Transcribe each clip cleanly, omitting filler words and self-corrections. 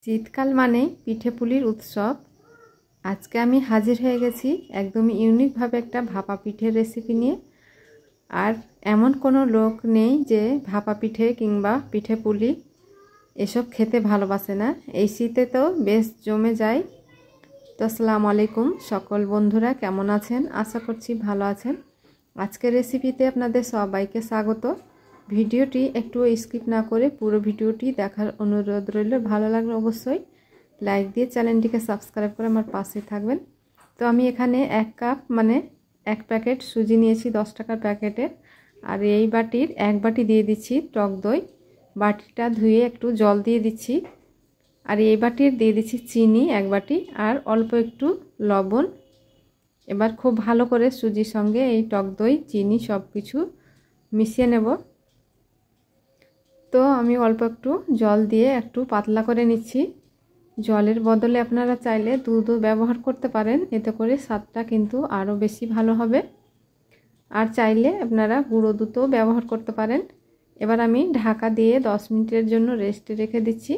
শীতকাল মানে পিঠেপুলির উৎসব। আজকে আমি হাজির হয়ে গেছি একদমই ইউনিকভাবে একটা ভাপা পিঠের রেসিপি নিয়ে। আর এমন কোনো লোক নেই যে ভাপা পিঠে কিংবা পিঠেপুলি এসব খেতে ভালোবাসে না। এই শীতে তো বেশ জমে যায়। তো আসসালামু আলাইকুম সকল বন্ধুরা, কেমন আছেন? আশা করছি ভালো আছেন। আজকের রেসিপিতে আপনাদের সবাইকে স্বাগত। ভিডিওটি একটু স্কিপ না করে পুরো ভিডিওটি দেখার অনুরোধ রইল। ভালো লাগলে অবশ্যই লাইক দিয়ে চ্যানেলটিকে সাবস্ক্রাইব করে আমার পাশে থাকবেন। তো আমি এখানে 1 কাপ মানে 1 প্যাকেট সুজি নিয়েছি 10 টাকার প্যাকেটের। আর এই বাটির 1 বাটি দিয়ে দিচ্ছি টক দই। বাটিটা ধুয়ে একটু জল দিয়ে দিচ্ছি। আর এই বাটির দিয়ে দিচ্ছি চিনি 1 বাটি আর অল্প একটু লবণ। এবার খুব ভালো করে সুজির সঙ্গে এই টক দই চিনি সব কিছু মিশিয়ে নেব। তো আমি অল্প একটু জল দিয়ে একটু পাতলা করে নিচ্ছি। জলের বদলে আপনারা চাইলে দুধও ব্যবহার করতে পারেন, এতে করে স্বাদটা কিন্তু আরও বেশি ভালো হবে। আর চাইলে আপনারা গুঁড়ো দুধও ব্যবহার করতে পারেন। এবার আমি ঢাকা দিয়ে 10 মিনিটের জন্য রেস্টে রেখে দিচ্ছি।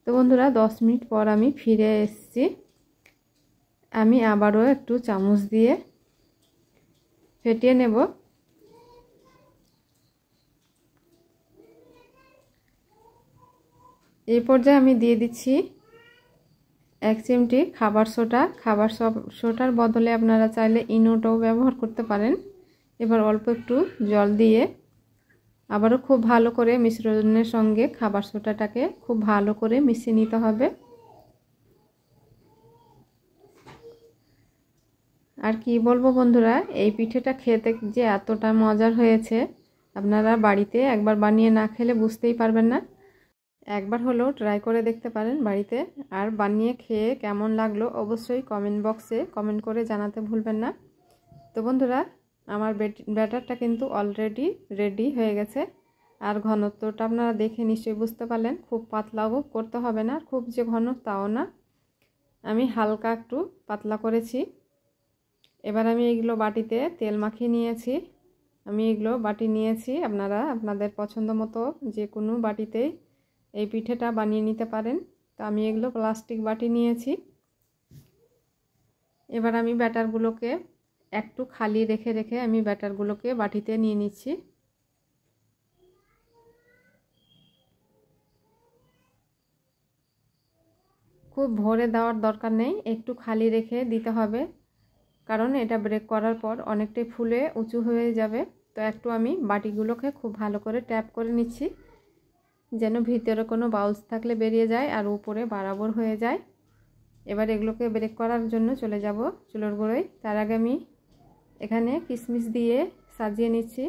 তো বন্ধুরা 10 মিনিট পর আমি ফিরে এসেছি। আমি আবারও একটু চামচ দিয়ে ফেটিয়ে নেব। এই পর্যায়ে আমি দিয়ে দিচ্ছি 1 চিমটি খাবার সোডা। খাবার সোডার বদলে আপনারা চাইলে ইনোটাও ব্যবহার করতে পারেন। এবার অল্প একটু জল দিয়ে আবারও খুব ভালো করে মিশ্রণের সঙ্গে খাবার সোডাটাকে খুব ভালো করে মিশিয়ে নিতে হবে। আর কি বলবো বন্ধুরা, এই পিঠেটা খেতে যে এতটা মজার হয়েছে, আপনারা বাড়িতে একবার বানিয়ে না খেলে বুঝতেই পারবেন না। একবার হলেও ট্রাই করে দেখতে পারেন বাড়িতে। আর বানিয়ে খেয়ে কেমন লাগলো অবশ্যই কমেন্ট বক্সে কমেন্ট করে জানাতে ভুলবেন না। তো বন্ধুরা আমার ব্যাটারটা কিন্তু অলরেডি রেডি হয়ে গেছে। আর ঘনত্বটা আপনারা দেখে নিশ্চয়ই বুঝতে পারলেন, খুব পাতলাও করতে হবে না, খুব যে ঘন তাও না, আমি হালকা একটু পাতলা করেছি। এবার আমি এগুলো বাটিতে তেল মাখিয়ে নিয়েছি। আমি এগুলো বাটি নিয়েছি, আপনারা আপনাদের পছন্দ মতো যে কোনো বাটিতেই এই পিঠেটা বানিয়ে নিতে পারেন। তো আমি এগুলো প্লাস্টিক বাটি নিয়েছি। এবার আমি ব্যাটারগুলোকে একটু খালি রেখে রেখে আমি ব্যাটারগুলোকে বাটিতে নিয়ে নিচ্ছি। খুব ভরে দেওয়ার দরকার নেই, একটু খালি রেখে দিতে হবে, কারণ এটা ব্রেক করার পর অনেকটাই ফুলে উঁচু হয়ে যাবে। তো একটু আমি বাটিগুলোকে খুব ভালো করে ট্যাপ করে নিচ্ছি, যেন ভিতরে কোনো বাউলস থাকলে বেরিয়ে যায় আর উপরে বরাবর হয়ে যায়। এবার এগুলোকে ব্রেক করার জন্য চলে যাব চুলোর গোড়ায়। তার আগে আমি এখানে কিশমিশ দিয়ে সাজিয়ে নিচ্ছি।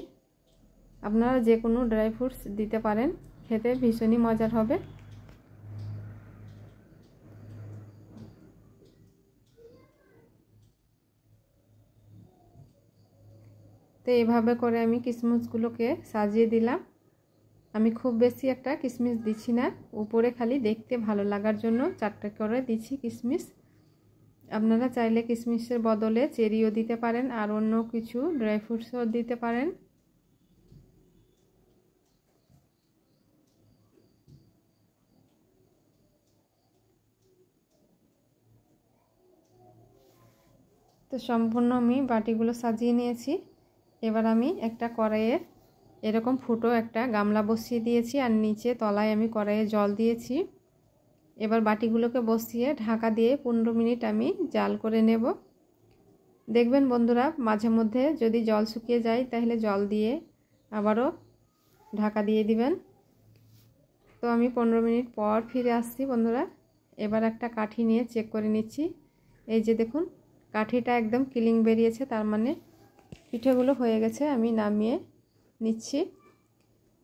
আপনারা যে কোনো ড্রাই ফ্রুটস দিতে পারেন, খেতে ভীষণই মজার হবে। তো এইভাবে করে আমি কিশমিশগুলোকে সাজিয়ে দিলাম। আমি খুব বেশি একটা কিশমিশ দিচ্ছি না, উপরে খালি দেখতে ভালো লাগার জন্য 4টা করে দিচ্ছি কিশমিশ। আপনারা চাইলে কিশমিশের বদলে চেরিও দিতে পারেন আর অন্য কিছু ড্রাই ফ্রুটসও দিতে পারেন। তো সম্পূর্ণ আমি বাটিগুলো সাজিয়ে নিয়েছি। এবার আমি একটা কড়াইয়ে এরকম ফুটো একটা গামলা বসিয়ে দিয়েছি আর নিচে তলায় আমি কড়াইয়ে জল দিয়েছি। এবার বাটিগুলোকে বসিয়ে ঢাকা দিয়ে 15 মিনিট আমি জাল করে নেব। দেখবেন বন্ধুরা মাঝে মধ্যে যদি জল শুকিয়ে যায় তাহলে জল দিয়ে আবারও ঢাকা দিয়ে দিবেন। তো আমি 15 মিনিট পর ফিরে আসছি বন্ধুরা। এবার একটা কাঠি নিয়ে চেক করে নিচ্ছি। এই যে দেখুন কাঠিটা একদম ক্লিন বেরিয়েছে, তার মানে পিঠেগুলো হয়ে গেছে। আমি নামিয়ে নিচ্ছি।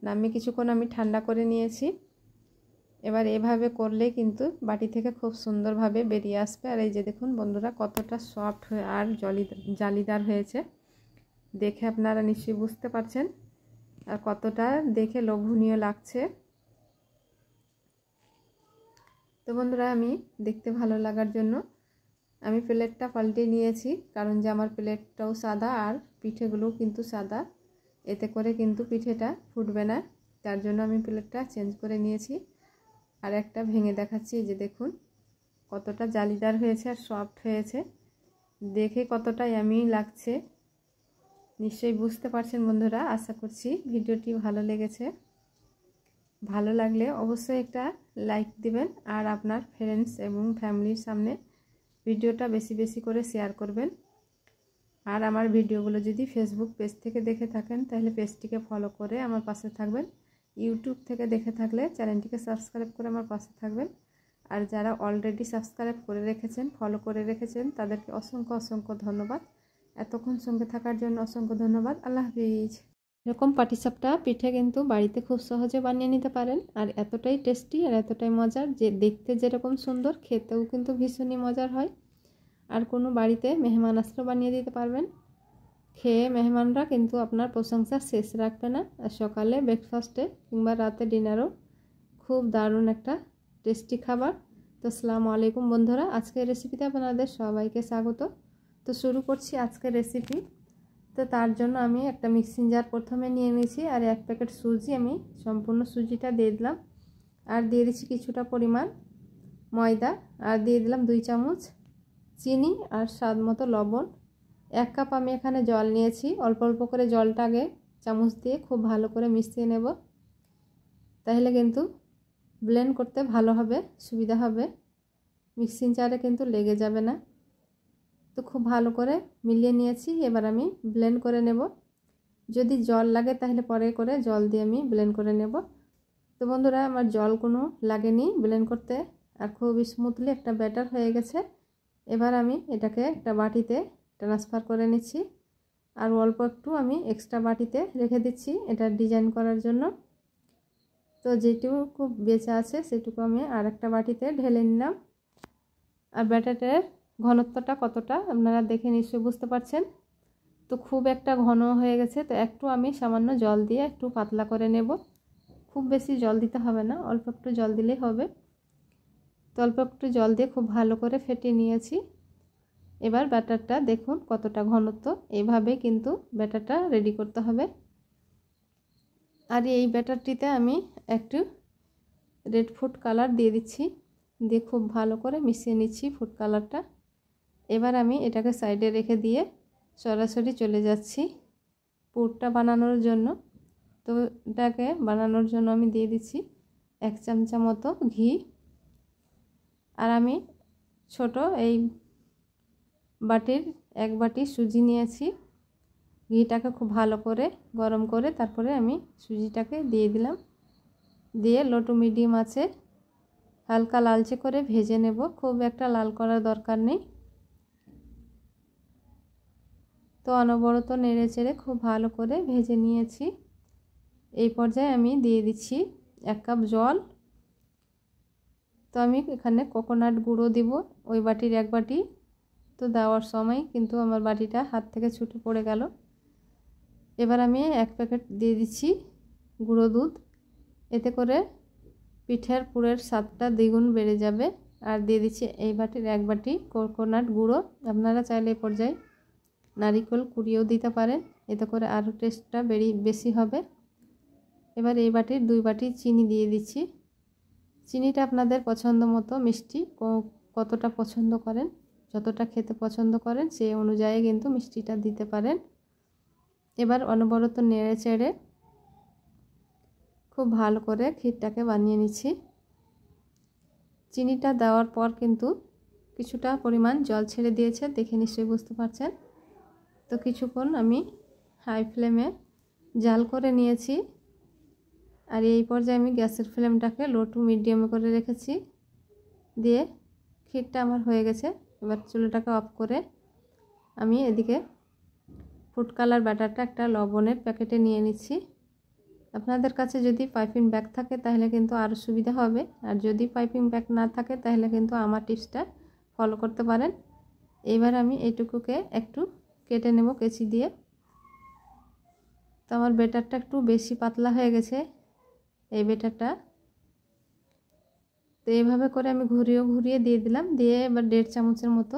নামিয়ে কিছুক্ষণ আমি ঠান্ডা করে নিয়েছি। এবার এভাবে করলে কিন্তু বাটি থেকে খুব সুন্দরভাবে বেরিয়ে আসবে। আর এই যে দেখুন বন্ধুরা কতটা সফট হয়ে আর জালিদার হয়েছে, দেখে আপনারা নিশ্চয়ই বুঝতে পারছেন আর কতটা দেখে লোভনীয় লাগছে। তো বন্ধুরা আমি দেখতে ভালো লাগার জন্য আমি প্লেটটা পাল্টে নিয়েছি, কারণ যে আমার প্লেটটাও সাদা আর পিঠেগুলোও কিন্তু সাদা, এতে করে কিন্তু পিঠেটা ফুটবে না, তার জন্য আমি প্লেটটা চেঞ্জ করে নিয়েছি। আর একটা ভেঙে দেখাচ্ছি, এই যে দেখুন কতটা জালিদার হয়েছে আর সফট হয়েছে, দেখে কতটা ইয়ামি লাগছে। নিশ্চয়ই বুঝতে পারছেন বন্ধুরা। আশা করছি ভিডিওটি ভালো লেগেছে। ভালো লাগলে অবশ্যই একটা লাইক দিবেন আর আপনার ফ্রেন্ডস এবং ফ্যামিলির সামনে ভিডিওটা বেশি বেশি করে শেয়ার করবেন। আর আমার ভিডিওগুলো যদি ফেসবুক পেজ থেকে দেখে থাকেন তাহলে পেজটিকে ফলো করে আমার পাশে থাকবেন। ইউটিউব থেকে দেখে থাকলে চ্যানেলটিকে সাবস্ক্রাইব করে আমার পাশে থাকবেন। আর যারা অলরেডি সাবস্ক্রাইব করে রেখেছেন, ফলো করে রেখেছেন, তাদেরকে অসংখ্য অসংখ্য ধন্যবাদ। এতক্ষণ সঙ্গে থাকার জন্য অসংখ্য ধন্যবাদ। আল্লাহ হাফিজ। এরকম পাটিসাপটা পিঠে কিন্তু বাড়িতে খুব সহজে বানিয়ে নিতে পারেন। আর এতটাই টেস্টি আর এতটাই মজার যে দেখতে যেরকম সুন্দর, খেতেও কিন্তু ভীষণই মজার হয়। আর কোনো বাড়িতে মেহমান আসলেও বানিয়ে দিতে পারবেন। খেয়ে মেহমানরা কিন্তু আপনার প্রশংসা শেষ রাখবে না। আর সকালে ব্রেকফাস্টে কিংবা রাতে ডিনারও খুব দারুণ একটা টেস্টি খাবার। তো আসসালামু আলাইকুম বন্ধুরা, আজকের রেসিপিতে আপনাদের সবাইকে স্বাগত। তো শুরু করছি আজকের রেসিপি। তো তার জন্য আমি একটা মিক্সিং জার প্রথমে নিয়ে নিয়েছি আর 1 প্যাকেট সুজি, আমি সম্পূর্ণ সুজিটা দিয়ে দিলাম। আর দিয়ে দিচ্ছি কিছুটা পরিমাণ ময়দা, আর দিয়ে দিলাম 2 চামচ চিনি আর স্বাদ মতো লবণ। 1 কাপ আমি এখানে জল নিয়েছি। অল্প অল্প করে জলটা আগে চামচ দিয়ে খুব ভালো করে মিশিয়ে নেব, তাহলে কিন্তু ব্লেন্ড করতে ভালো হবে, সুবিধা হবে, মিক্সিং জারে কিন্তু লেগে যাবে না। তো খুব ভালো করে মিলিয়ে নিয়েছি। এবার আমি ব্লেন্ড করে নেব। যদি জল লাগে তাহলে পরে করে জল দিয়ে আমি ব্লেন্ড করে নেব। তো বন্ধুরা, আমার জল কোনো লাগেনি ব্লেন্ড করতে, আর খুব স্মুথলি একটা ব্যাটার হয়ে গেছে। এবার আমি এটাকে একটা বাটিতে ট্রান্সফার করে নিচ্ছি। আর অল্প একটু আমি এক্সট্রা বাটিতে রেখে দিচ্ছি এটা ডিজাইন করার জন্য। তো যেটুকু বেঁচে আছে সেটুকু আমি আর একটা বাটিতে ঢেলে নিলাম। আর ব্যাটারের ঘনত্বটা কতটা আপনারা দেখে নিশ্চয়ই বুঝতে পারছেন। তো খুব একটা ঘন হয়ে গেছে, তো একটু আমি সামান্য জল দিয়ে একটু পাতলা করে নেব। খুব বেশি জল দিতে হবে না, অল্প একটু জল দিলেই হবে। তো অল্প একটু জল দিয়ে খুব ভালো করে ফেটিয়ে নিয়েছি। এবার ব্যাটারটা দেখুন কতটা ঘনত্ব, এইভাবে কিন্তু ব্যাটারটা রেডি করতে হবে। আর এই ব্যাটারটিতে আমি একটু রেড ফুড কালার দিয়ে দিচ্ছি, দিয়ে খুব ভালো করে মিশিয়ে নিচ্ছি ফুড কালারটা। এবার আমি এটাকে সাইডে রেখে দিয়ে সরাসরি চলে যাচ্ছি পুরটা বানানোর জন্য। তো এটাকে বানানোর জন্য আমি দিয়ে দিচ্ছি 1 চামচা মতো ঘি। আর আমি ছোট এই বাটির 1 বাটি সুজি নিয়েছি। ঘিটাকে খুব ভালো করে গরম করে তারপরে আমি সুজিটাকে দিয়ে দিলাম। দিয়ে লো টু মিডিয়াম আছে হালকা লালচে করে ভেজে নেব, খুব একটা লাল করার দরকার নেই। তো অনবরত নেড়ে চেড়ে খুব ভালো করে ভেজে নিয়েছি। এই পর্যায়ে আমি দিয়ে দিচ্ছি 1 কাপ জল। তো আমি এখানে কোকোনাট গুঁড়ো দিব ওই বাটির 1 বাটি। তো দেওয়ার সময় কিন্তু আমার বাটিটা হাত থেকে ছুটে পড়ে গেল। এবার আমি 1 প্যাকেট দিয়ে দিচ্ছি গুঁড়ো দুধ, এতে করে পিঠের পুরের স্বাদটা দ্বিগুণ বেড়ে যাবে। আর দিয়ে দিচ্ছি এই বাটির 1 বাটি কোকোনাট গুঁড়ো। আপনারা চাইলে এই পর্যায়ে নারিকেল কুড়িয়েও দিতে পারেন, এতে করে আরও টেস্টটা বেশি হবে। এবার এই বাটির 2 বাটি চিনি দিয়ে দিচ্ছি। চিনিটা আপনাদের পছন্দ মতো, মিষ্টি কতটা পছন্দ করেন, যতটা খেতে পছন্দ করেন সেই অনুযায়ী কিন্তু মিষ্টিটা দিতে পারেন। এবার অনবরত নেড়ে চেড়ে খুব ভালো করে ক্ষীরটাকে বানিয়ে নিচ্ছি। চিনিটা দেওয়ার পর কিন্তু কিছুটা পরিমাণ জল ছেড়ে দিয়েছে, দেখে নিশ্চয়ই বুঝতে পারছেন। তো কিছুক্ষণ আমি হাই ফ্লেমে জাল করে নিয়েছি। আর এই পর্যায়ে আমি গ্যাসের ফ্লেমটাকে লো টু মিডিয়ামে করে রেখেছি। দিয়ে ক্ষীরটা আমার হয়ে গেছে। এবার চুলাটাকে অফ করে আমি এদিকে ফুড কালার ব্যাটারটা একটা লবণের প্যাকেটে নিয়ে নিচ্ছি। আপনাদের কাছে যদি পাইপিং ব্যাগ থাকে তাহলে কিন্তু আরও সুবিধা হবে, আর যদি পাইপিং ব্যাগ না থাকে তাহলে কিন্তু আমার টিপসটা ফলো করতে পারেন। এবার আমি এইটুকুকে একটু কেটে নেব কেচি দিয়ে। তো আমার ব্যাটারটা একটু বেশি পাতলা হয়ে গেছে এই ব্যাটারটা। তো এইভাবে করে আমি ঘুরিয়ে দিয়ে দিলাম। দিয়ে এবার 1.5 চামচের মতো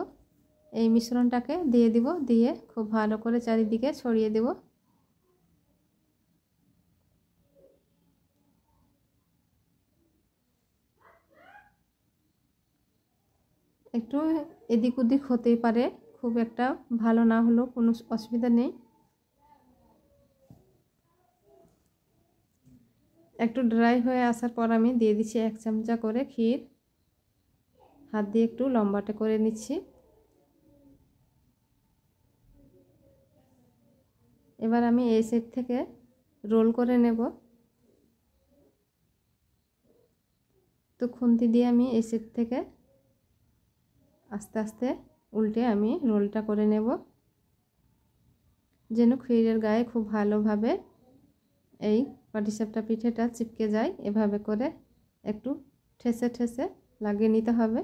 এই মিশ্রণটাকে দিয়ে দিব, দিয়ে খুব ভালো করে চারিদিকে ছড়িয়ে দেব। একটু এদিক ওদিক হতেই পারে, খুব একটা ভালো না হলেও কোনো অসুবিধা নেই। একটু ড্রাই হয়ে আসার পর আমি দিয়ে দিচ্ছি 1 চামচা করে ক্ষীর। হাত দিয়ে একটু লম্বাটে করে নিচ্ছি। এবার আমি এই সাইড থেকে রোল করে নেব। তো খুন্তি দিয়ে আমি এই সাইড থেকে আস্তে আস্তে উল্টে আমি রোলটা করে নেব, যেন ক্ষীরের গায়ে খুব ভালোভাবে এই পাটিসাপটা পিঠেটা চিপকে যায়। এভাবে করে একটু ঠেসে ঠেসে লাগিয়ে নিতে হবে।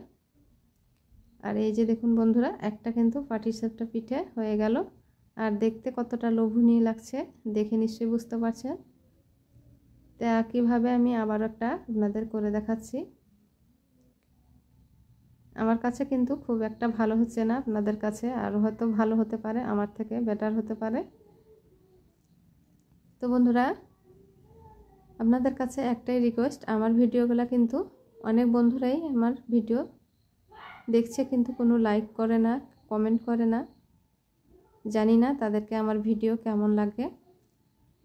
আর এই যে দেখুন বন্ধুরা, একটা কিন্তু পাটিসাপটা পিঠে হয়ে গেল। আর দেখতে কতটা লোভনীয় লাগছে দেখে নিশ্চয়ই বুঝতে পারছেন। তো একইভাবে আমি আবার একটা আপনাদের করে দেখাচ্ছি। আমার কাছে কিন্তু খুব একটা ভালো হচ্ছে না, আপনাদের কাছে আরও হয়তো ভালো হতে পারে, আমার থেকে বেটার হতে পারে। তো বন্ধুরা, আপনাদের কাছে একটাই রিকোয়েস্ট, আমার ভিডিওগুলো কিন্তু অনেক বন্ধুরাই আমার ভিডিও দেখছে কিন্তু কোনো লাইক করে না, কমেন্ট করে না। জানি না তাদেরকে আমার ভিডিও কেমন লাগে।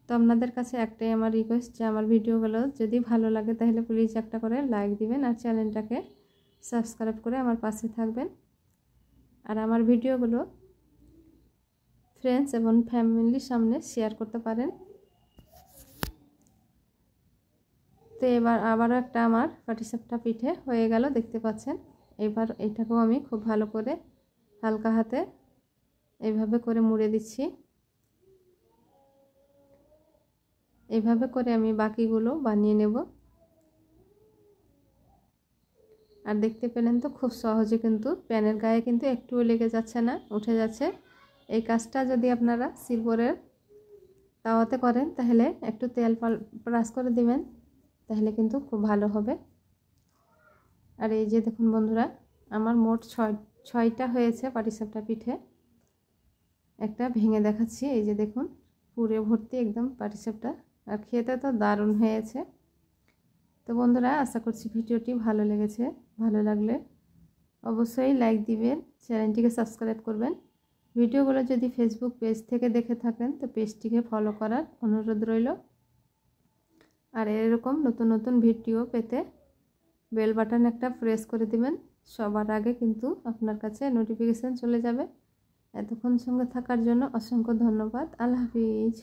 তো আপনাদের কাছে একটাই আমার রিকোয়েস্ট যে আমার ভিডিওগুলো যদি ভালো লাগে তাহলে প্লিজ একটা করে লাইক দিবেন আর চ্যানেলটাকে সাবস্ক্রাইব করে আমার পাশে থাকবেন। আর আমার ভিডিওগুলো ফ্রেন্ডস এবং ফ্যামিলির সামনে শেয়ার করতে পারেন। তো এবার আবারও একটা আমার পাটিসাপটা পিঠে হয়ে গেল, দেখতে পাচ্ছেন। এবার এটাকেও আমি খুব ভালো করে হালকা হাতে এইভাবে করে মুড়ে দিচ্ছি। এইভাবে করে আমি বাকিগুলো বানিয়ে নেব। আর দেখতে পেলেন তো খুব সহজে কিন্তু প্যানের গায়ে কিন্তু একটুও লেগে যাচ্ছে না, উঠে যাচ্ছে। এই কাজটা যদি আপনারা সিলভারের তাওয়াতে করেন তাহলে একটু তেল ব্রাশ করে দিবেন, তাহলে কিন্তু খুব ভালো হবে। আর এই যে দেখুন বন্ধুরা, আমার মোট ছয়টা হয়েছে পাটিসাপটা পিঠে। একটা ভেঙে দেখাচ্ছি, এই যে দেখুন পুরে ভর্তি একদম পাটিসাপটা, আর খেতে তো দারুণ হয়েছে। তো বন্ধুরা, আশা করছি ভিডিওটি ভালো লেগেছে। ভালো লাগলে অবশ্যই লাইক দিবেন, চ্যানেলটিকে সাবস্ক্রাইব করবেন। ভিডিওগুলো যদি ফেসবুক পেজ থেকে দেখে থাকেন তো পেজটিকে ফলো করার অনুরোধ রইল। আর এরকম নতুন নতুন ভিডিও পেতে বেল বাটন একটা প্রেস করে দিবেন, সবার আগে কিন্তু আপনার কাছে নোটিফিকেশান চলে যাবে। এতক্ষণ সঙ্গে থাকার জন্য অসংখ্য ধন্যবাদ। আল্লাহ হাফিজ।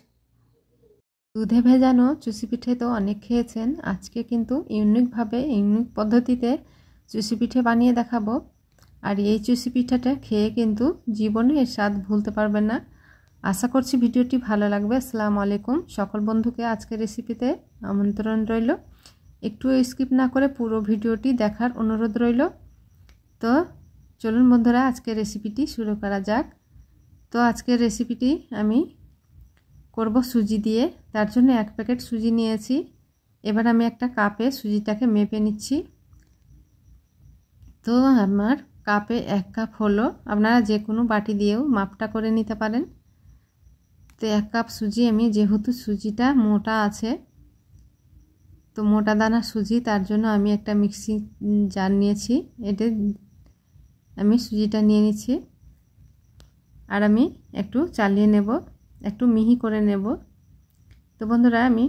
দুধে ভেজানো চুষি পিঠে তো অনেক খেয়েছেন, আজকে কিন্তু ইউনিক পদ্ধতিতে চুষি পিঠে বানিয়ে দেখাবো। আর এই চুষি পিঠাটা খেয়ে কিন্তু জীবনে এর স্বাদ ভুলতে পারবেন না। আশা করছি ভিডিওটি ভালো লাগবে। আসসালামু আলাইকুম। সকল বন্ধুকে আজকের রেসিপিতে আমন্ত্রণ রইল। একটু স্কিপ না করে পুরো ভিডিওটি দেখার অনুরোধ রইল। তো চলুন বন্ধুরা, আজকের রেসিপিটি শুরু করা যাক। তো আজকের রেসিপিটি আমি করব সুজি দিয়ে। তার জন্য 1 প্যাকেট সুজি নিয়েছি। এবার আমি একটা কাপে সুজিটাকে মেপে নিচ্ছি। তো আমার কাপে 1 কাপ হলো, আপনারা যে কোনো বাটি দিয়েও মাপটা করে নিতে পারেন। তো 1 কাপ সুজি আমি, যেহেতু সুজিটা মোটা আছে তো মোটা দানা সুজি, তার জন্য আমি একটা মিক্সি জার নিয়েছি। এতে আমি সুজিটা নিয়ে নিচ্ছি। আর আমি একটু চালিয়ে নেব, একটু মিহি করে নেব। তো বন্ধুরা, আমি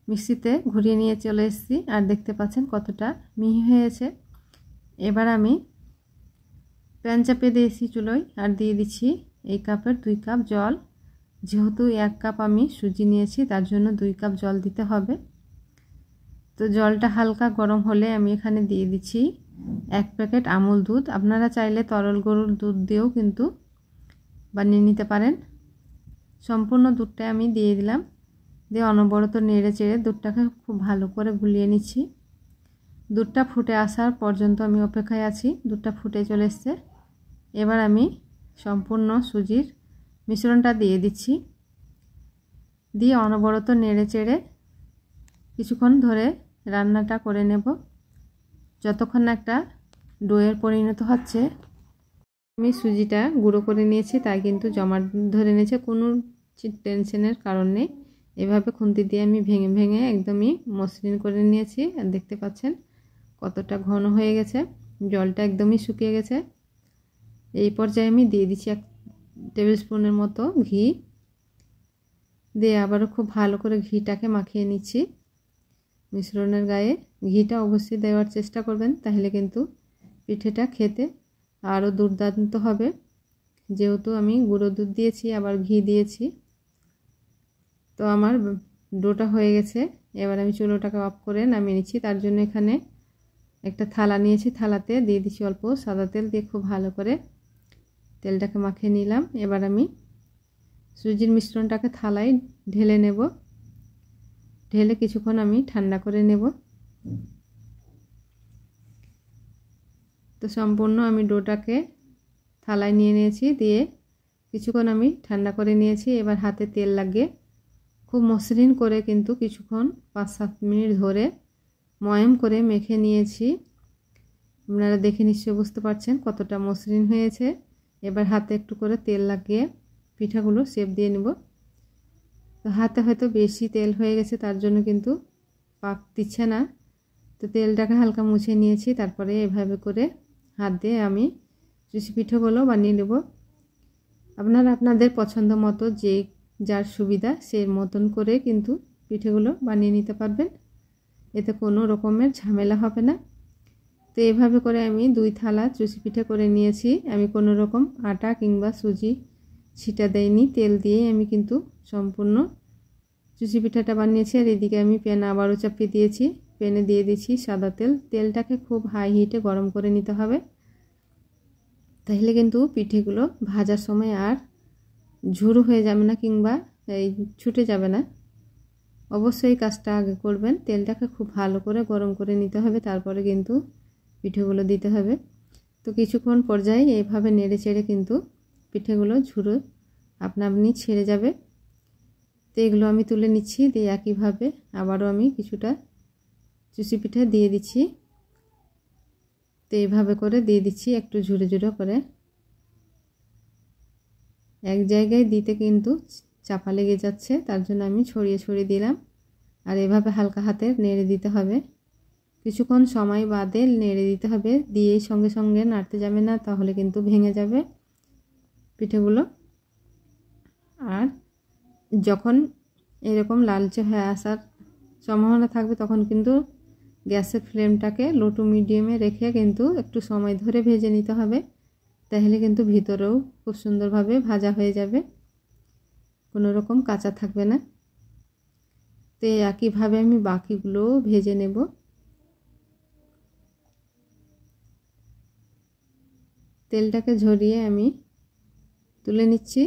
মিক্সিতে ঘুরিয়ে নিয়ে চলে এসেছি, আর দেখতে পাচ্ছেন কতটা মিহি হয়েছে। এবার আমি প্যান চাপিয়ে দিয়েছি চুলোয়, আর দিয়ে দিচ্ছি এই কাপের 2 কাপ জল। যেহেতু 1 কাপ আমি সুজি নিয়েছি তার জন্য 2 কাপ জল দিতে হবে। তো জলটা হালকা গরম হলে আমি এখানে দিয়ে দিচ্ছি 1 প্যাকেট আমুল দুধ। আপনারা চাইলে তরল গরুর দুধ দিয়েও কিন্তু বানিয়ে নিতে পারেন। সম্পূর্ণ দুধটা আমি দিয়ে দিলাম, দিয়ে অনবরত নেড়ে চেড়ে দুধটাকে খুব ভালো করে গুলিয়ে নিচ্ছি। দুধটা ফুটে আসার পর্যন্ত আমি অপেক্ষায় আছি। দুধটা ফুটে চলে এসছে। এবার আমি সম্পূর্ণ সুজির মিশ্রণটা দিয়ে দিচ্ছি, দিয়ে অনবরত নেড়ে চেড়ে কিছুক্ষণ ধরে রান্নাটা করে নেব, যতক্ষণ না একটা ডোয়ের পরিণত হচ্ছে। আমি সুজিটা গুঁড়ো করে নিয়েছি, তাই কিন্তু জমা ধরে নিয়েছে, কোনো টেনশনের কারণ নেই। এভাবে খুন্তি দিয়ে আমি ভেঙে ভেঙে একদমই মসৃণ করে নিয়েছি। আর দেখতে পাচ্ছেন কতটা ঘন হয়ে গেছে। জলটা একদমই শুকিয়ে গেছে। এই পর্যায়ে আমি দিয়ে দিচ্ছি 1 টেবিল স্পুনের মতো ঘি, দিয়ে আবারও খুব ভালো করে ঘিটাকে মাখিয়ে নিচ্ছি মিশ্রণের গায়ে। ঘিটা অবশ্যই দেওয়ার চেষ্টা করবেন, তাহলে কিন্তু পিঠেটা খেতে আরও দুর্দান্ত হবে। যেহেতু আমি গুঁড়ো দুধ দিয়েছি আবার ঘি দিয়েছি। তো আমার ডোটা হয়ে গেছে। এবার আমি চুলোটাকে অফ করে নামিয়ে নিচ্ছি। তার জন্য এখানে একটা থালা নিয়েছি, থালাতে দিয়ে দিচ্ছি অল্প সাদা তেল, দিয়ে খুব ভালো করে তেলটাকে মাখিয়ে নিলাম। এবার আমি সুজির মিশ্রণটাকে থালায় ঢেলে নেব। ঢেলে কিছুক্ষণ আমি ঠান্ডা করে নেব। তো সম্পূর্ণ আমি ডোটাকে থালায় নিয়ে নিয়েছি, দিয়ে কিছুক্ষণ আমি ঠান্ডা করে নিয়েছি। এবার হাতে তেল লাগিয়ে খুব মসৃণ করে কিন্তু কিছুক্ষণ 5-7 মিনিট ধরে ময়াম করে মেখে নিয়েছি। আপনারা দেখে নিশ্চয়ই বুঝতে পারছেন কতটা মসৃণ হয়েছে। এবার হাতে একটু করে তেল লাগিয়ে পিঠাগুলো শেপ দিয়ে নেব। তো হাতে হয়তো বেশি তেল হয়ে গেছে, তার জন্য কিন্তু পাক দিচ্ছে না। তো তেলটাকে হালকা মুছে নিয়েছি। তারপরে এভাবে করে হাত দিয়ে আমি চুষি পিঠাগুলো বানিয়ে নেব। আপনারা আপনাদের পছন্দ মতো যে যার সুবিধা সে মতন করে কিন্তু পিঠেগুলো বানিয়ে নিতে পারবেন, এতে কোনো রকমের ঝামেলা হবে না। তো এভাবে করে আমি 2 থালা চুষি পিঠে করে নিয়েছি। আমি কোনো রকম আটা কিংবা সুজি ছিটা দেইনি, তেল দিয়েই আমি কিন্তু সম্পূর্ণ চুষি পিঠাটা বানিয়েছি। আর এদিকে আমি প্যান আবারও চাপিয়ে দিয়েছি। প্যানে দিয়ে দিচ্ছি সাদা তেল। তেলটাকে খুব হাই হিটে গরম করে নিতে হবে, তাহলে কিন্তু পিঠেগুলো ভাজার সময় আর ঝুরু হয়ে যাবে না কিংবা এই ছুটে যাবে না। অবশ্যই কাজটা আগে করবেন। তেলটাকে খুব ভালো করে গরম করে নিতে হবে, তারপরে কিন্তু পিঠেগুলো দিতে হবে। তো কিছুক্ষণ পর্যায়ে এইভাবে নেড়ে চেড়ে কিন্তু পিঠেগুলো ঝুরো আপনা আপনি ছেড়ে যাবে। তো এগুলো আমি তুলে নিচ্ছি। দিয়ে একইভাবে আবারও আমি কিছুটা চুষি পিঠে দিয়ে দিচ্ছি। তো এইভাবে করে দিয়ে দিচ্ছি একটু ঝুরে ঝুরে করে। এক জায়গায় দিতে কিন্তু চাপা লেগে যাচ্ছে, তার জন্য আমি ছড়িয়ে ছড়িয়ে দিলাম। আর এভাবে হালকা হাতে নেড়ে দিতে হবে। কিছুক্ষণ সময় বাদে নেড়ে দিতে হবে, দিয়ে সঙ্গে সঙ্গে নাড়তে যাবে না, তাহলে কিন্তু ভেঙে যাবে পিঠেগুলো। আর যখন এরকম লালচে হয়ে আসার সম্ভাবনা থাকবে, তখন কিন্তু গ্যাসের ফ্লেমটাকে লো টু মিডিয়ামে রেখে কিন্তু একটু সময় ধরে ভেজে নিতে হবে, তাহলে কিন্তু ভিতরেও খুব সুন্দরভাবে ভাজা হয়ে যাবে, কোনো রকম কাঁচা থাকবে না। তো একইভাবে আমি বাকিগুলোও ভেজে নেব। তেলটাকে ঝরিয়ে আমি তুলে নিচ্ছি।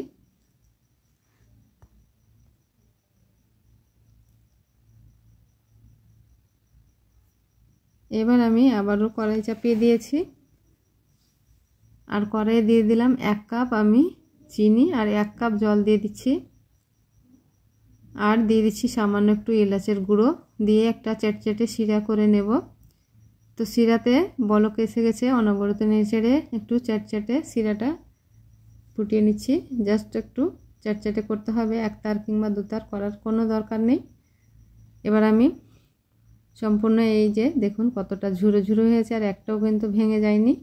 এবার আমি আবারও কড়াই চাপিয়ে দিয়েছি। আর কড়াইয়ে দিয়ে দিলাম 1 কাপ আমি চিনি, আর 1 কাপ জল দিয়ে দিচ্ছি। আর দিয়ে দিচ্ছি সামান্য একটু এলাচের গুঁড়ো, দিয়ে একটা চেটচেটে শিরা করে নেব। তো শিরাতে বলক এসে গেছে, অনবরত নেড়েচেড়ে একটু চেটচেটে শিরাটা ফুটিয়ে নিচ্ছি। জাস্ট একটু চেটচেটে করতে হবে, 1 তার কিংবা 2 তার করার কোনো দরকার নেই। এবার আমি সম্পূর্ণ এই যে দেখুন কতটা ঝুরো ঝুরো হয়েছে, আর একটাও কিন্তু ভেঙে যায়নি।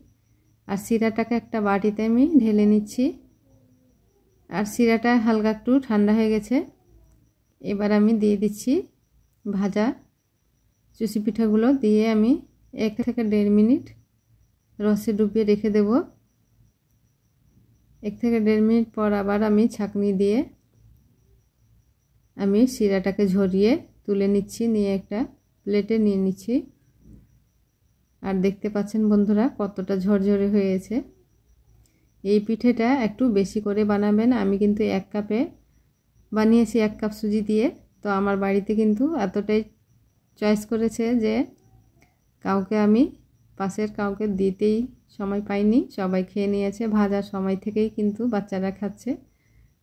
আর শিরাটাকে একটা বাটিতে আমি ঢেলে নিচ্ছি। আর শিরাটা হালকা একটু ঠান্ডা হয়ে গেছে। এবার আমি দিয়ে দিচ্ছি ভাজা চুষি পিঠাগুলো, দিয়ে আমি 1 থেকে 1.5 মিনিট রসে ডুবিয়ে রেখে দেব। 1 থেকে 1.5 মিনিট পর আবার আমি ছাঁকনি দিয়ে আমি শিরাটাকে ঝরিয়ে তুলে নিচ্ছি, নিয়ে একটা প্লেটে নিয়ে নিচ্ছি। আর দেখতে পাচ্ছেন বন্ধুরা কতটা ঝরঝরে হয়েছে। এই পিঠেটা একটু বেশি করে বানাবেন। আমি কিন্তু 1 কাপে বানিয়েছি, 1 কাপ সুজি দিয়ে। তো আমার বাড়িতে কিন্তু এতটাই চয়েস করেছে যে কাউকে আমি পাশের কাউকে দিতেই সময় পাইনি, সবাই খেয়ে নিয়েছে। ভাজার সময় থেকেই কিন্তু বাচ্চারা খাচ্ছে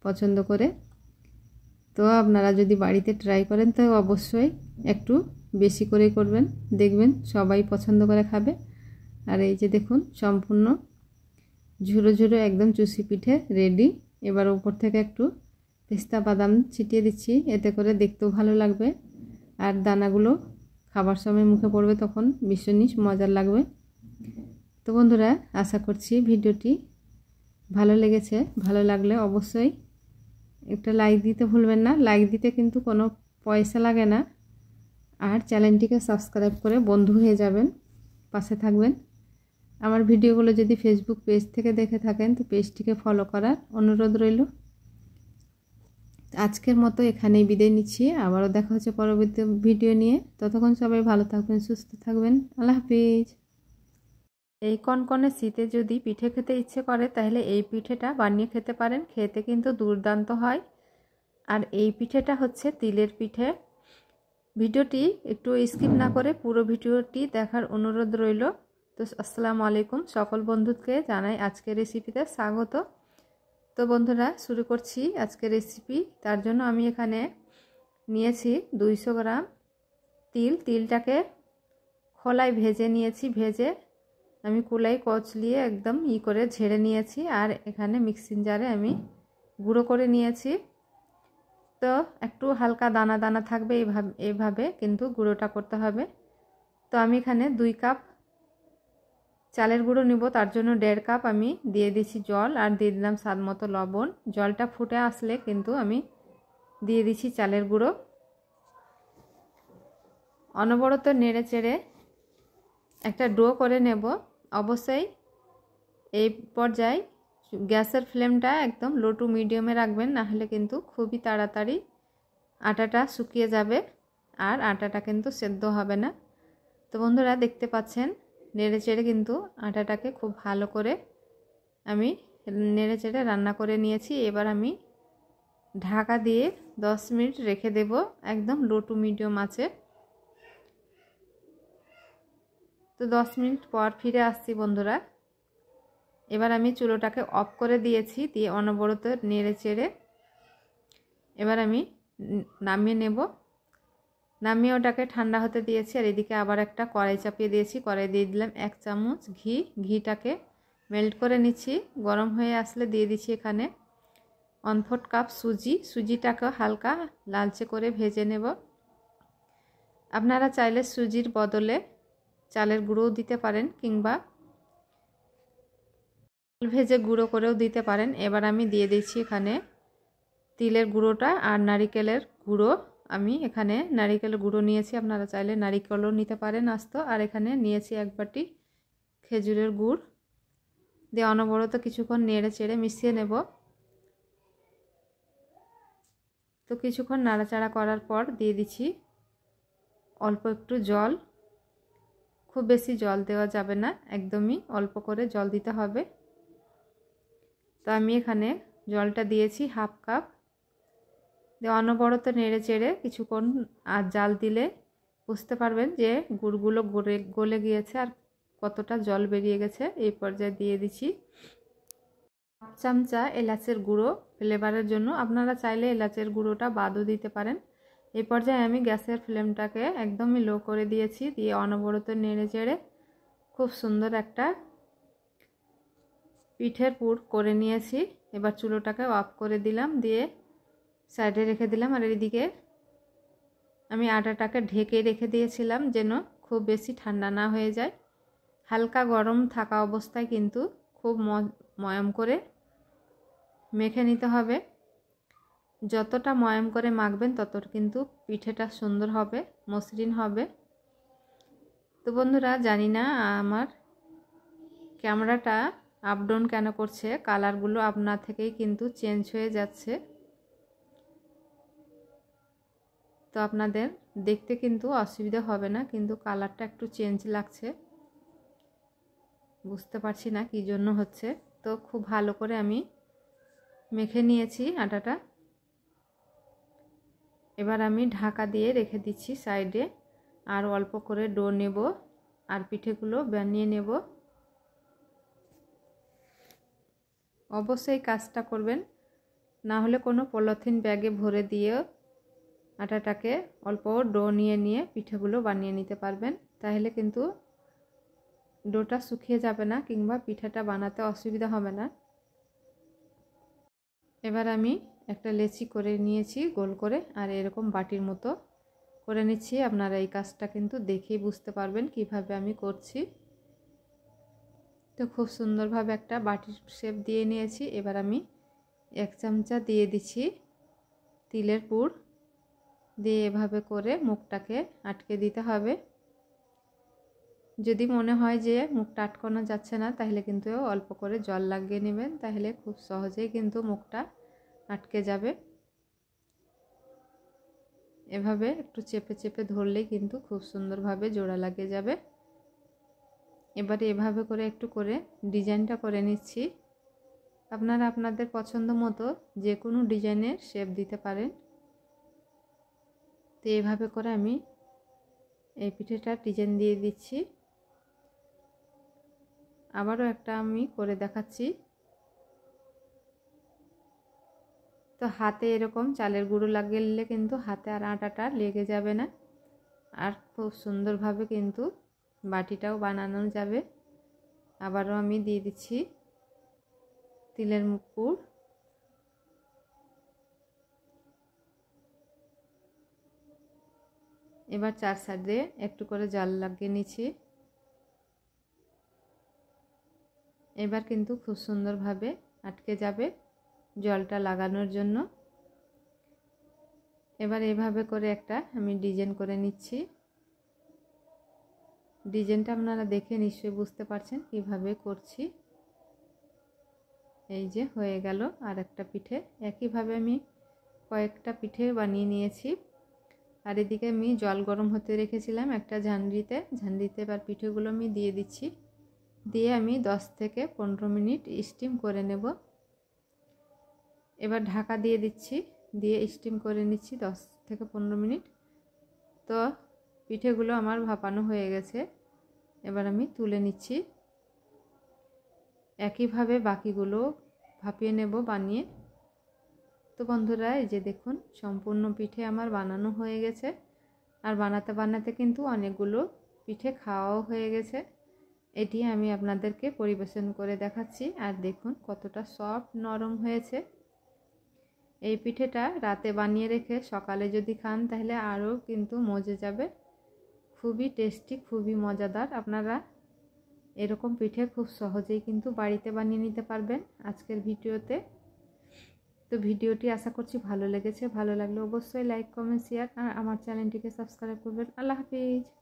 পছন্দ করে। তো আপনারা যদি বাড়িতে ট্রাই করেন তো অবশ্যই একটু বেশি করে করবেন, দেখবেন সবাই পছন্দ করে খাবে। আর এই যে দেখুন সম্পূর্ণ ঝুরো ঝুরো একদম চুষি পিঠে রেডি। এবার উপর থেকে একটু পেস্তা বাদাম ছিটিয়ে দিচ্ছি, এতে করে দেখতেও ভালো লাগবে। আর দানাগুলো খাবার সময় মুখে পড়বে, তখন ভীষণই মজার লাগবে। তো তো বন্ধুরা, আশা করছি ভিডিওটি ভালো লেগেছে। ভালো লাগলে অবশ্যই একটা লাইক দিতে ভুলবেন না। লাইক দিতে কিন্তু কোনো পয়সা লাগে না। আর চ্যানেলটিকে সাবস্ক্রাইব করে বন্ধু হয়ে যাবেন, পাশে থাকবেন। আমার ভিডিওগুলো যদি ফেসবুক পেজ থেকে দেখে থাকেন তো পেজটিকে ফলো করার অনুরোধ রইল। আজকের মতো এখানেই বিদায় নিচ্ছি। আবারও দেখা হচ্ছে পরবর্তী ভিডিও নিয়ে। ততক্ষণ সবাই ভালো থাকবেন, সুস্থ থাকবেন। আল্লাহ হাফিজ। এই কনকনে শীতে যদি পিঠে খেতে ইচ্ছে করে তাহলে এই পিঠেটা বানিয়ে খেতে পারেন। খেতে কিন্তু দুর্দান্ত হয়। আর এই পিঠেটা হচ্ছে তিলের পিঠে। ভিডিওটি একটু স্কিপ না করে পুরো ভিডিওটি দেখার অনুরোধ রইল। তো আসসালামু আলাইকুম, সকল বন্ধুকে জানাই আজকের রেসিপিতে স্বাগত। তো বন্ধুরা, শুরু করছি আজকের রেসিপি। তার জন্য আমি এখানে নিয়েছি 200 গ্রাম তিল। তিলটাকে খোলায় ভেজে নিয়েছি। ভেজে আমি কুলাই কচলিয়ে একদম করে ঝেড়ে নিয়েছি। আর এখানে মিক্সিং জারে আমি গুঁড়ো করে নিয়েছি। তো একটু হালকা দানা দানা থাকবে, এইভাবে কিন্তু গুঁড়োটা করতে হবে। তো আমি এখানে 2 কাপ চালের গুঁড়ো নিব। তার জন্য 1.5 কাপ আমি দিয়ে দিচ্ছি জল, আর দিয়ে দিলাম স্বাদ মতো লবণ। জলটা ফুটে আসলে কিন্তু আমি দিয়ে দিচ্ছি চালের গুঁড়ো। অনবরত নেড়ে চেড়ে একটা ডো করে নেব। অবশ্যই এই পর্যায়ে গ্যাসের ফ্লেমটা একদম লো টু মিডিয়ামে রাখবেন, না হলে কিন্তু খুবই তাড়াতাড়ি আটাটা শুকিয়ে যাবে আর আটাটা কিন্তু সেদ্ধ হবে না। তো বন্ধুরা, দেখতে পাচ্ছেন নেড়ে চেড়ে কিন্তু আটাটাকে খুব ভালো করে আমি নেড়ে চেড়ে রান্না করে নিয়েছি। এবার আমি ঢাকা দিয়ে 10 মিনিট রেখে দেব একদম লো টু মিডিয়াম আঁচে। তো 10 মিনিট পর ফিরে আসছি বন্ধুরা। এবার আমি চুলোটাকে অফ করে দিয়েছি, দিয়ে অনবরত নেড়ে চেড়ে এবার আমি নামিয়ে নেব। নামিয়ে ওটাকে ঠান্ডা হতে দিয়েছি। আর এদিকে আবার একটা কড়াই চাপিয়ে দিয়েছি। কড়াই দিয়ে দিলাম 1 চামচ ঘি। ঘিটাকে মেল্ট করে নিচ্ছি। গরম হয়ে আসলে দিয়ে দিচ্ছি এখানে 1/4 কাপ সুজি। সুজিটাকে হালকা লালচে করে ভেজে নেব। আপনারা চাইলে সুজির বদলে চালের গুঁড়োও দিতে পারেন, কিংবা ভেজে গুঁড়ো করেও দিতে পারেন। এবার আমি দিয়ে দিচ্ছি এখানে তিলের গুঁড়োটা আর নারিকেলের গুঁড়ো। আমি এখানে নারিকেলের গুঁড়ো নিয়েছি, আপনারা চাইলে নারিকেলও নিতে পারেন আস্ত। আর এখানে নিয়েছি 1 বাটি খেজুরের গুড়। দিয়ে অনবরত কিছুক্ষণ নেড়ে চেড়ে মিশিয়ে নেব। তো কিছুক্ষণ নাড়াচাড়া করার পর দিয়ে দিচ্ছি অল্প একটু জল। খুব বেশি জল দেওয়া যাবে না, একদমই অল্প করে জল দিতে হবে। তো আমি এখানে জলটা দিয়েছি 1/2 কাপ। দিয়ে অনবরত নেড়ে চেড়ে কিছুক্ষণ আর জাল দিলে বুঝতে পারবেন যে গুড়গুলো গলে গিয়েছে আর কতটা জল বেরিয়ে গেছে। এই পর্যায়ে দিয়ে দিচ্ছি 1 চামচা এলাচের গুঁড়ো ফ্লেভারের জন্য। আপনারা চাইলে এলাচের গুঁড়োটা বাদও দিতে পারেন। এই পর্যায়ে আমি গ্যাসের ফ্লেমটাকে একদমই লো করে দিয়েছি। দিয়ে অনবরত নেড়ে চেড়ে খুব সুন্দর একটা পিঠের পুর করে নিয়েছি। এবার চুলোটাকে অফ করে দিলাম, দিয়ে সাইডে রেখে দিলাম। আর এদিকে আমি আটাটাকে ঢেকে রেখে দিয়েছিলাম যেন খুব বেশি ঠান্ডা না হয়ে যায়। হালকা গরম থাকা অবস্থায় কিন্তু খুব ময়াম করে মেখে নিতে হবে। যতটা ময়াম করে মাখবেন তত কিন্তু পিঠেটা সুন্দর হবে, মসৃণ হবে। তো বন্ধুরা, জানি না আমার ক্যামেরাটা আপ ডাউন কেন করছে, কালারগুলো আপনার থেকেই কিন্তু চেঞ্জ হয়ে যাচ্ছে। তো আপনাদের দেখতে কিন্তু অসুবিধা হবে না, কিন্তু কালারটা একটু চেঞ্জ লাগছে, বুঝতে পারছি না কী জন্য হচ্ছে। তো খুব ভালো করে আমি মেখে নিয়েছি আটাটা। এবার আমি ঢাকা দিয়ে রেখে দিচ্ছি সাইডে। আর অল্প করে ডো নেব আর পিঠেগুলো বানিয়ে নেব। অবশ্যই কাজটা করবেন, না হলে কোনো পলিথিন ব্যাগে ভরে দিয়ে আটাটাকে অল্প ডো নিয়ে পিঠেগুলো বানিয়ে নিতে পারবেন। তাহলে কিন্তু ডোটা শুকিয়ে যাবে না, কিংবা পিঠাটা বানাতে অসুবিধা হবে না। এবার আমি একটা লেচি করে নিয়েছি গোল করে, আর এরকম বাটির মতো করে নিচ্ছি। আপনারা এই কাজটা কিন্তু দেখেই বুঝতে পারবেন কিভাবে আমি করছি। তো খুব সুন্দরভাবে একটা বাটির শেপ দিয়ে নিয়েছি। এবার আমি 1 চামচা দিয়ে দিচ্ছি তিলের পুর, দিয়ে এভাবে করে মুখটাকে আটকে দিতে হবে। যদি মনে হয় যে মুখটা আটকানো যাচ্ছে না, তাহলে কিন্তু অল্প করে জল লাগিয়ে নেবেন, তাহলে খুব সহজেই কিন্তু মুখটা আটকে যাবে। এভাবে একটু চেপে চেপে ধরলেই কিন্তু খুব সুন্দরভাবে জোড়া লাগিয়ে যাবে। এবারে এভাবে করে একটু করে ডিজাইনটা করে নিচ্ছি। আপনারা আপনাদের পছন্দ মতো যে কোনো ডিজাইনের শেপ দিতে পারেন। তো এইভাবে করে আমি এই পিঠেটার ডিজাইন দিয়ে দিচ্ছি। আবারও একটা আমি করে দেখাচ্ছি। তো হাতে এরকম চালের গুঁড়ো লাগিয়ে কিন্তু হাতে আর আটাটা লেগে যাবে না, আর খুব সুন্দরভাবে কিন্তু বাটিটাও বানানো যাবে। আবারও আমি দিয়ে দিচ্ছি তিলের পুর। এবার 4 সাইডে একটু করে জাল লাগিয়ে নিচ্ছি। এবার কিন্তু খুব সুন্দরভাবে আটকে যাবে জলটা লাগানোর জন্য। এবার এভাবে করে একটা আমি ডিজাইন করে নিচ্ছি। ডিজাইনটা আপনারা দেখে নিশ্চয়ই বুঝতে পারছেন কিভাবে করছি। এই যে হয়ে গেল আর একটা পিঠে। একইভাবে আমি কয়েকটা পিঠে বানিয়ে নিয়েছি। আর এদিকে আমি জল গরম হতে রেখেছিলাম একটা ঝান্ডিতে এবার পিঠেগুলো আমি দিয়ে দিচ্ছি। দিয়ে আমি 10 থেকে 15 মিনিট স্টিম করে নেব। এবার ঢাকা দিয়ে দিচ্ছি, দিয়ে স্টিম করে নিচ্ছি 10 থেকে 15 মিনিট। তো পিঠেগুলো আমার ভাপানো হয়ে গেছে, এবার আমি তুলে নিচ্ছি। একইভাবে বাকিগুলো ভাপিয়ে নেব বানিয়ে। তো বন্ধুরা, এই যে দেখুন সম্পূর্ণ পিঠে আমার বানানো হয়ে গেছে। আর বানাতে বানাতে কিন্তু অনেকগুলো পিঠে খাওয়াও হয়ে গেছে। এটি আমি আপনাদেরকে পরিবেশন করে দেখাচ্ছি। আর দেখুন কতটা সফট নরম হয়েছে। এই পিঠেটা রাতে বানিয়ে রেখে সকালে যদি খান তাহলে আরও কিন্তু মজে যাবে। খুবই টেস্টি, খুবই মজাদার। আপনারা এরকম পিঠে খুব সহজেই কিন্তু বাড়িতে বানিয়ে নিতে পারবেন আজকের ভিডিওতে। তো ভিডিওটি আশা করছি ভালো লেগেছে। ভালো লাগলে অবশ্যই লাইক, কমেন্ট, শেয়ার আর আমার চ্যানেলটিকে সাবস্ক্রাইব করবেন। আল্লাহ হাফিজ।